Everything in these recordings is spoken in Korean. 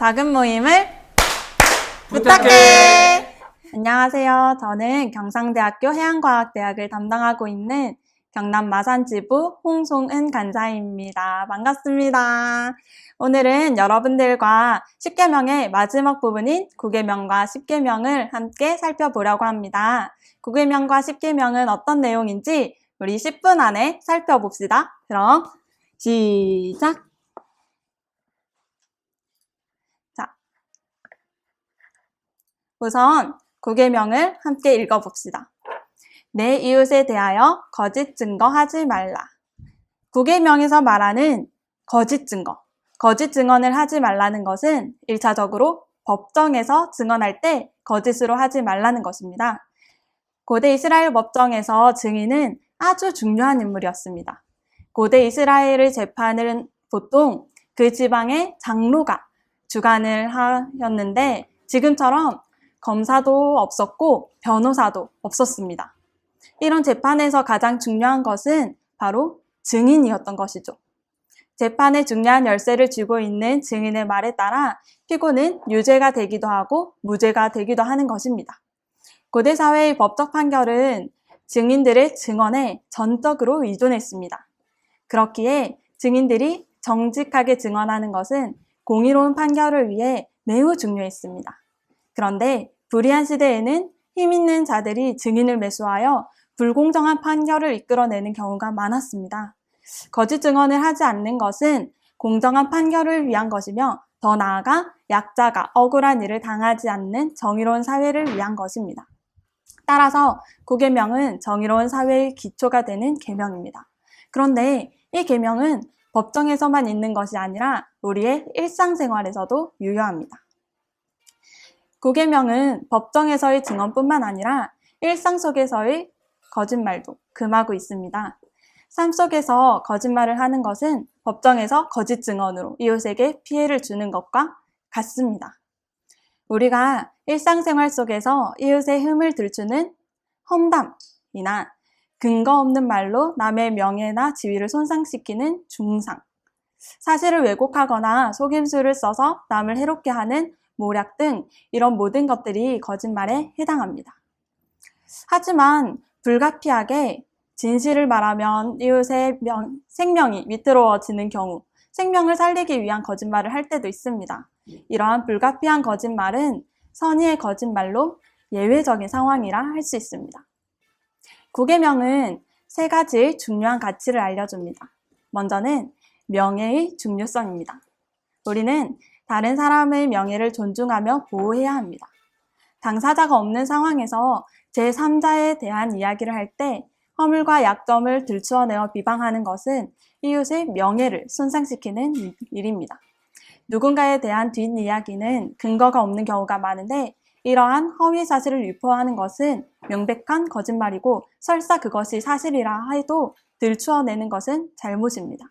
작은 모임을 부탁해. 안녕하세요. 저는 경상대학교 해양과학대학을 담당하고 있는 경남 마산지부 홍송은 간사입니다. 반갑습니다. 오늘은 여러분들과 10계명의 마지막 부분인 9계명과 10계명을 함께 살펴보려고 합니다. 9계명과 10계명은 어떤 내용인지 우리 10분 안에 살펴봅시다. 그럼 시작! 우선 9계명을 함께 읽어봅시다. 내 이웃에 대하여 거짓 증거하지 말라. 9계명에서 말하는 거짓 증거, 거짓 증언을 하지 말라는 것은 1차적으로 법정에서 증언할 때 거짓으로 하지 말라는 것입니다. 고대 이스라엘 법정에서 증인은 아주 중요한 인물이었습니다. 고대 이스라엘의 재판은 보통 그 지방의 장로가 주관을 하였는데 지금처럼 검사도 없었고 변호사도 없었습니다. 이런 재판에서 가장 중요한 것은 바로 증인이었던 것이죠. 재판의 중요한 열쇠를 쥐고 있는 증인의 말에 따라 피고는 유죄가 되기도 하고 무죄가 되기도 하는 것입니다. 고대 사회의 법적 판결은 증인들의 증언에 전적으로 의존했습니다. 그렇기에 증인들이 정직하게 증언하는 것은 공의로운 판결을 위해 매우 중요했습니다. 그런데 불의한 시대에는 힘 있는 자들이 증인을 매수하여 불공정한 판결을 이끌어내는 경우가 많았습니다. 거짓 증언을 하지 않는 것은 공정한 판결을 위한 것이며 더 나아가 약자가 억울한 일을 당하지 않는 정의로운 사회를 위한 것입니다. 따라서 9계명은 정의로운 사회의 기초가 되는 계명입니다. 그런데 이 계명은 법정에서만 있는 것이 아니라 우리의 일상생활에서도 유효합니다. 9계명은 법정에서의 증언뿐만 아니라 일상 속에서의 거짓말도 금하고 있습니다. 삶 속에서 거짓말을 하는 것은 법정에서 거짓 증언으로 이웃에게 피해를 주는 것과 같습니다. 우리가 일상생활 속에서 이웃의 흠을 들추는 험담이나 근거 없는 말로 남의 명예나 지위를 손상시키는 중상, 사실을 왜곡하거나 속임수를 써서 남을 해롭게 하는 모략 등 이런 모든 것들이 거짓말에 해당합니다. 하지만 불가피하게 진실을 말하면 이웃의 생명이 위태로워지는 경우 생명을 살리기 위한 거짓말을 할 때도 있습니다. 이러한 불가피한 거짓말은 선의의 거짓말로 예외적인 상황이라 할 수 있습니다. 9계명은 세 가지의 중요한 가치를 알려줍니다. 먼저는 명예의 중요성입니다. 우리는 다른 사람의 명예를 존중하며 보호해야 합니다. 당사자가 없는 상황에서 제3자에 대한 이야기를 할 때 허물과 약점을 들추어내어 비방하는 것은 이웃의 명예를 손상시키는 일입니다. 누군가에 대한 뒷이야기는 근거가 없는 경우가 많은데 이러한 허위 사실을 유포하는 것은 명백한 거짓말이고 설사 그것이 사실이라 해도 들추어내는 것은 잘못입니다.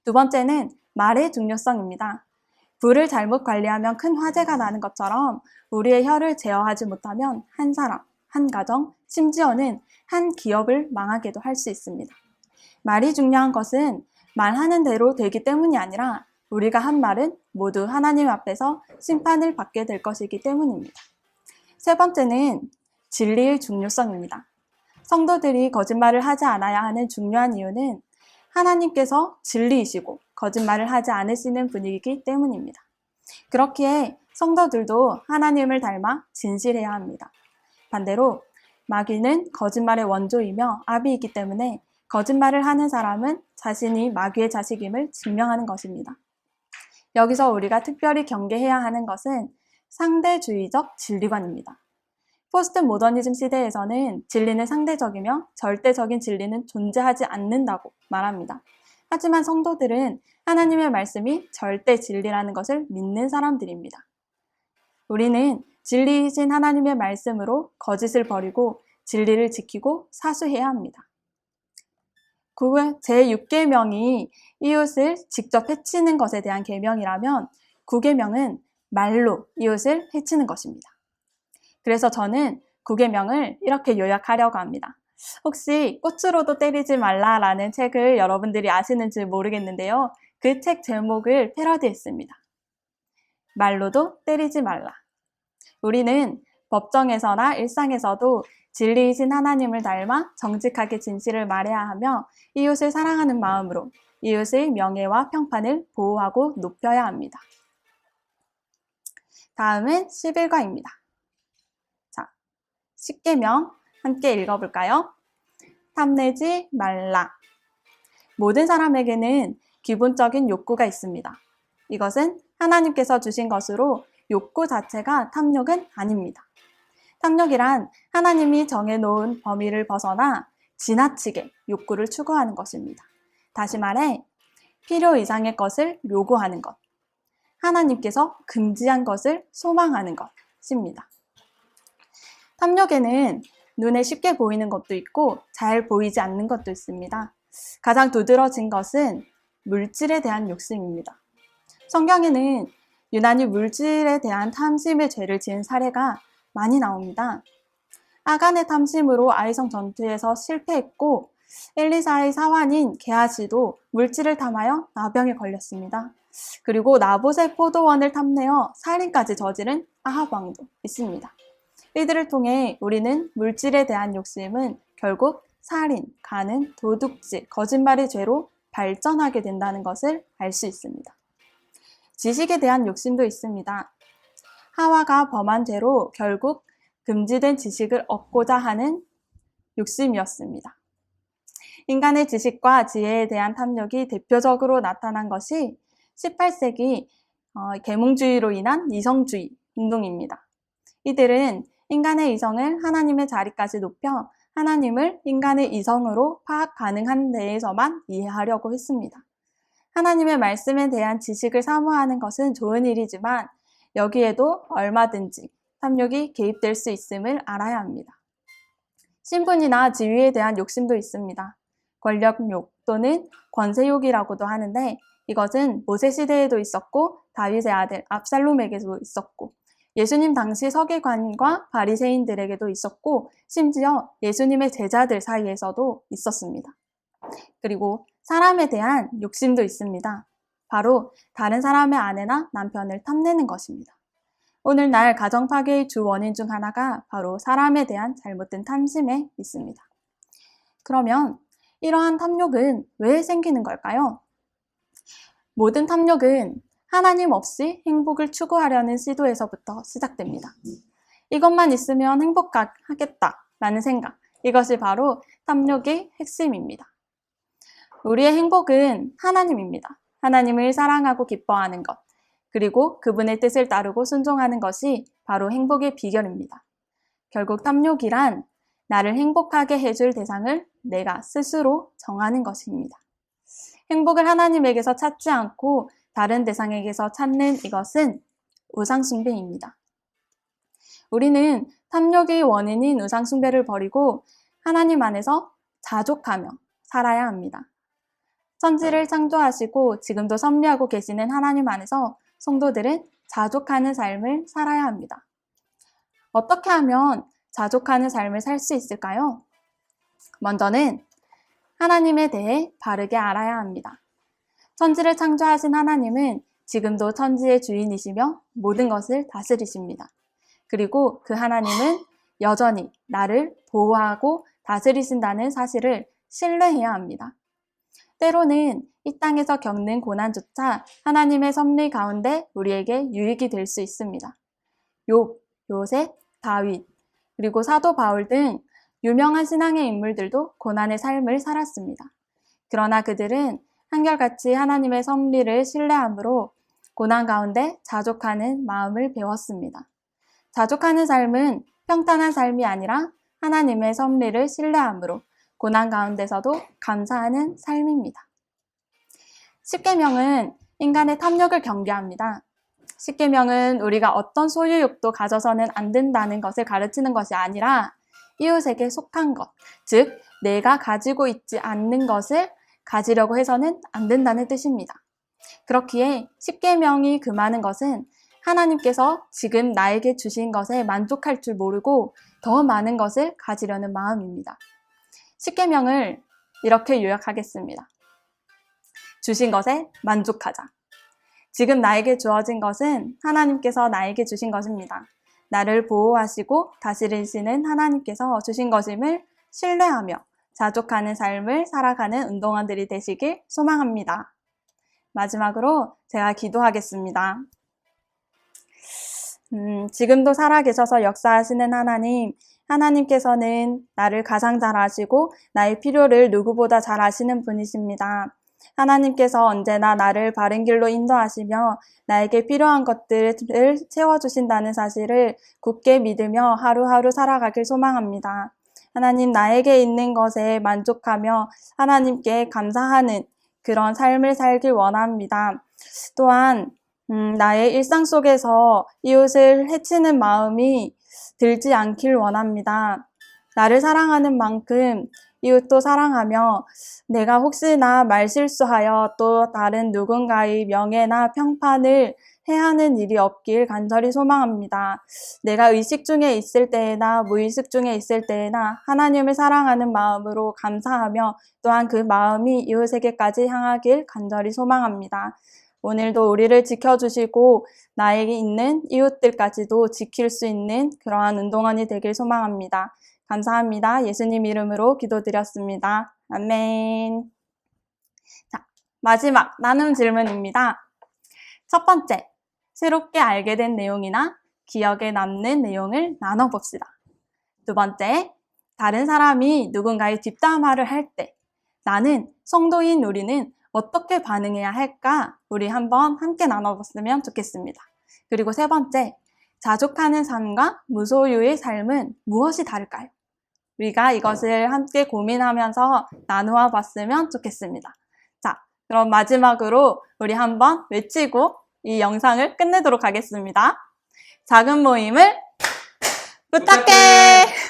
두 번째는 말의 중요성입니다. 불을 잘못 관리하면 큰 화재가 나는 것처럼 우리의 혀를 제어하지 못하면 한 사람, 한 가정, 심지어는 한 기업을 망하게도 할 수 있습니다. 말이 중요한 것은 말하는 대로 되기 때문이 아니라 우리가 한 말은 모두 하나님 앞에서 심판을 받게 될 것이기 때문입니다. 세 번째는 진리의 중요성입니다. 성도들이 거짓말을 하지 않아야 하는 중요한 이유는 하나님께서 진리이시고 거짓말을 하지 않으시는 분이기 때문입니다. 그렇기에 성도들도 하나님을 닮아 진실해야 합니다. 반대로 마귀는 거짓말의 원조이며 아비이기 때문에 거짓말을 하는 사람은 자신이 마귀의 자식임을 증명하는 것입니다. 여기서 우리가 특별히 경계해야 하는 것은 상대주의적 진리관입니다. 포스트 모더니즘 시대에서는 진리는 상대적이며 절대적인 진리는 존재하지 않는다고 말합니다. 하지만 성도들은 하나님의 말씀이 절대 진리라는 것을 믿는 사람들입니다. 우리는 진리이신 하나님의 말씀으로 거짓을 버리고 진리를 지키고 사수해야 합니다. 제6계명이 이웃을 직접 해치는 것에 대한 계명이라면 9계명은 말로 이웃을 해치는 것입니다. 그래서 저는 9계명을 이렇게 요약하려고 합니다. 혹시 꽃으로도 때리지 말라라는 책을 여러분들이 아시는지 모르겠는데요. 그 책 제목을 패러디했습니다. 말로도 때리지 말라. 우리는 법정에서나 일상에서도 진리이신 하나님을 닮아 정직하게 진실을 말해야 하며 이웃을 사랑하는 마음으로 이웃의 명예와 평판을 보호하고 높여야 합니다. 다음은 11과입니다. 자, 10계명 함께 읽어볼까요? 탐내지 말라. 모든 사람에게는 기본적인 욕구가 있습니다. 이것은 하나님께서 주신 것으로 욕구 자체가 탐욕은 아닙니다. 탐욕이란 하나님이 정해놓은 범위를 벗어나 지나치게 욕구를 추구하는 것입니다. 다시 말해 필요 이상의 것을 요구하는 것, 하나님께서 금지한 것을 소망하는 것입니다. 탐욕에는 눈에 쉽게 보이는 것도 있고 잘 보이지 않는 것도 있습니다. 가장 두드러진 것은 물질에 대한 욕심입니다. 성경에는 유난히 물질에 대한 탐심의 죄를 지은 사례가 많이 나옵니다. 아간의 탐심으로 아이성 전투에서 실패했고 엘리사의 사환인 게하시도 물질을 탐하여 나병에 걸렸습니다. 그리고 나봇의 포도원을 탐내어 살인까지 저지른 아합 왕도 있습니다. 이들을 통해 우리는 물질에 대한 욕심은 결국 살인, 간음, 도둑질, 거짓말의 죄로 발전하게 된다는 것을 알 수 있습니다. 지식에 대한 욕심도 있습니다. 하와가 범한 죄로 결국 금지된 지식을 얻고자 하는 욕심이었습니다. 인간의 지식과 지혜에 대한 탐욕이 대표적으로 나타난 것이 18세기 계몽주의로 인한 이성주의 운동입니다. 이들은 인간의 이성을 하나님의 자리까지 높여 하나님을 인간의 이성으로 파악 가능한 데에서만 이해하려고 했습니다. 하나님의 말씀에 대한 지식을 사모하는 것은 좋은 일이지만 여기에도 얼마든지 탐욕이 개입될 수 있음을 알아야 합니다. 신분이나 지위에 대한 욕심도 있습니다. 권력욕 또는 권세욕이라고도 하는데 이것은 모세 시대에도 있었고 다윗의 아들 압살롬에게도 있었고 예수님 당시 서기관과 바리새인들에게도 있었고 심지어 예수님의 제자들 사이에서도 있었습니다. 그리고 사람에 대한 욕심도 있습니다. 바로 다른 사람의 아내나 남편을 탐내는 것입니다. 오늘날 가정 파괴의 주 원인 중 하나가 바로 사람에 대한 잘못된 탐심에 있습니다. 그러면 이러한 탐욕은 왜 생기는 걸까요? 모든 탐욕은 하나님 없이 행복을 추구하려는 시도에서부터 시작됩니다. 이것만 있으면 행복하겠다라는 생각, 이것이 바로 탐욕의 핵심입니다. 우리의 행복은 하나님입니다. 하나님을 사랑하고 기뻐하는 것, 그리고 그분의 뜻을 따르고 순종하는 것이 바로 행복의 비결입니다. 결국 탐욕이란 나를 행복하게 해줄 대상을 내가 스스로 정하는 것입니다. 행복을 하나님에게서 찾지 않고 다른 대상에게서 찾는 이것은 우상숭배입니다. 우리는 탐욕의 원인인 우상숭배를 버리고 하나님 안에서 자족하며 살아야 합니다. 천지를 창조하시고 지금도 섭리하고 계시는 하나님 안에서 성도들은 자족하는 삶을 살아야 합니다. 어떻게 하면 자족하는 삶을 살 수 있을까요? 먼저는 하나님에 대해 바르게 알아야 합니다. 천지를 창조하신 하나님은 지금도 천지의 주인이시며 모든 것을 다스리십니다. 그리고 그 하나님은 여전히 나를 보호하고 다스리신다는 사실을 신뢰해야 합니다. 때로는 이 땅에서 겪는 고난조차 하나님의 섭리 가운데 우리에게 유익이 될 수 있습니다. 욥, 요셉, 다윗, 그리고 사도 바울 등 유명한 신앙의 인물들도 고난의 삶을 살았습니다. 그러나 그들은 한결같이 하나님의 섭리를 신뢰함으로 고난 가운데 자족하는 마음을 배웠습니다. 자족하는 삶은 평탄한 삶이 아니라 하나님의 섭리를 신뢰함으로 고난 가운데서도 감사하는 삶입니다. 십계명은 인간의 탐욕을 경계합니다. 십계명은 우리가 어떤 소유욕도 가져서는 안 된다는 것을 가르치는 것이 아니라 이웃에게 속한 것, 즉 내가 가지고 있지 않는 것을 가지려고 해서는 안 된다는 뜻입니다. 그렇기에 십계명이 금하는 것은 하나님께서 지금 나에게 주신 것에 만족할 줄 모르고 더 많은 것을 가지려는 마음입니다. 십계명을 이렇게 요약하겠습니다. 주신 것에 만족하자. 지금 나에게 주어진 것은 하나님께서 나에게 주신 것입니다. 나를 보호하시고 다스리시는 하나님께서 주신 것임을 신뢰하며 자족하는 삶을 살아가는 운동원들이 되시길 소망합니다. 마지막으로 제가 기도하겠습니다. 지금도 살아계셔서 역사하시는 하나님께서는 나를 가장 잘 아시고 나의 필요를 누구보다 잘 아시는 분이십니다. 하나님께서 언제나 나를 바른 길로 인도하시며 나에게 필요한 것들을 채워주신다는 사실을 굳게 믿으며 하루하루 살아가길 소망합니다. 하나님, 나에게 있는 것에 만족하며 하나님께 감사하는 그런 삶을 살길 원합니다. 또한 나의 일상 속에서 이웃을 해치는 마음이 들지 않길 원합니다. 나를 사랑하는 만큼 이웃도 사랑하며 내가 혹시나 말실수하여 또 다른 누군가의 명예나 평판을 해하는 일이 없길 간절히 소망합니다. 내가 의식 중에 있을 때나 무의식 중에 있을 때나 하나님을 사랑하는 마음으로 감사하며 또한 그 마음이 이웃에게까지 향하길 간절히 소망합니다. 오늘도 우리를 지켜주시고 나에게 있는 이웃들까지도 지킬 수 있는 그러한 운동원이 되길 소망합니다. 감사합니다. 예수님 이름으로 기도드렸습니다. 아멘. 자, 마지막 나눔 질문입니다. 첫 번째, 새롭게 알게 된 내용이나 기억에 남는 내용을 나눠봅시다. 두 번째, 다른 사람이 누군가의 뒷담화를 할 때 나는 성도인 우리는 어떻게 반응해야 할까? 우리 한번 함께 나눠봤으면 좋겠습니다. 그리고 세 번째, 자족하는 삶과 무소유의 삶은 무엇이 다를까요? 우리가 이것을 함께 고민하면서 나누어 봤으면 좋겠습니다. 자, 그럼 마지막으로 우리 한번 외치고 이 영상을 끝내도록 하겠습니다. 작은 모임을 부탁해!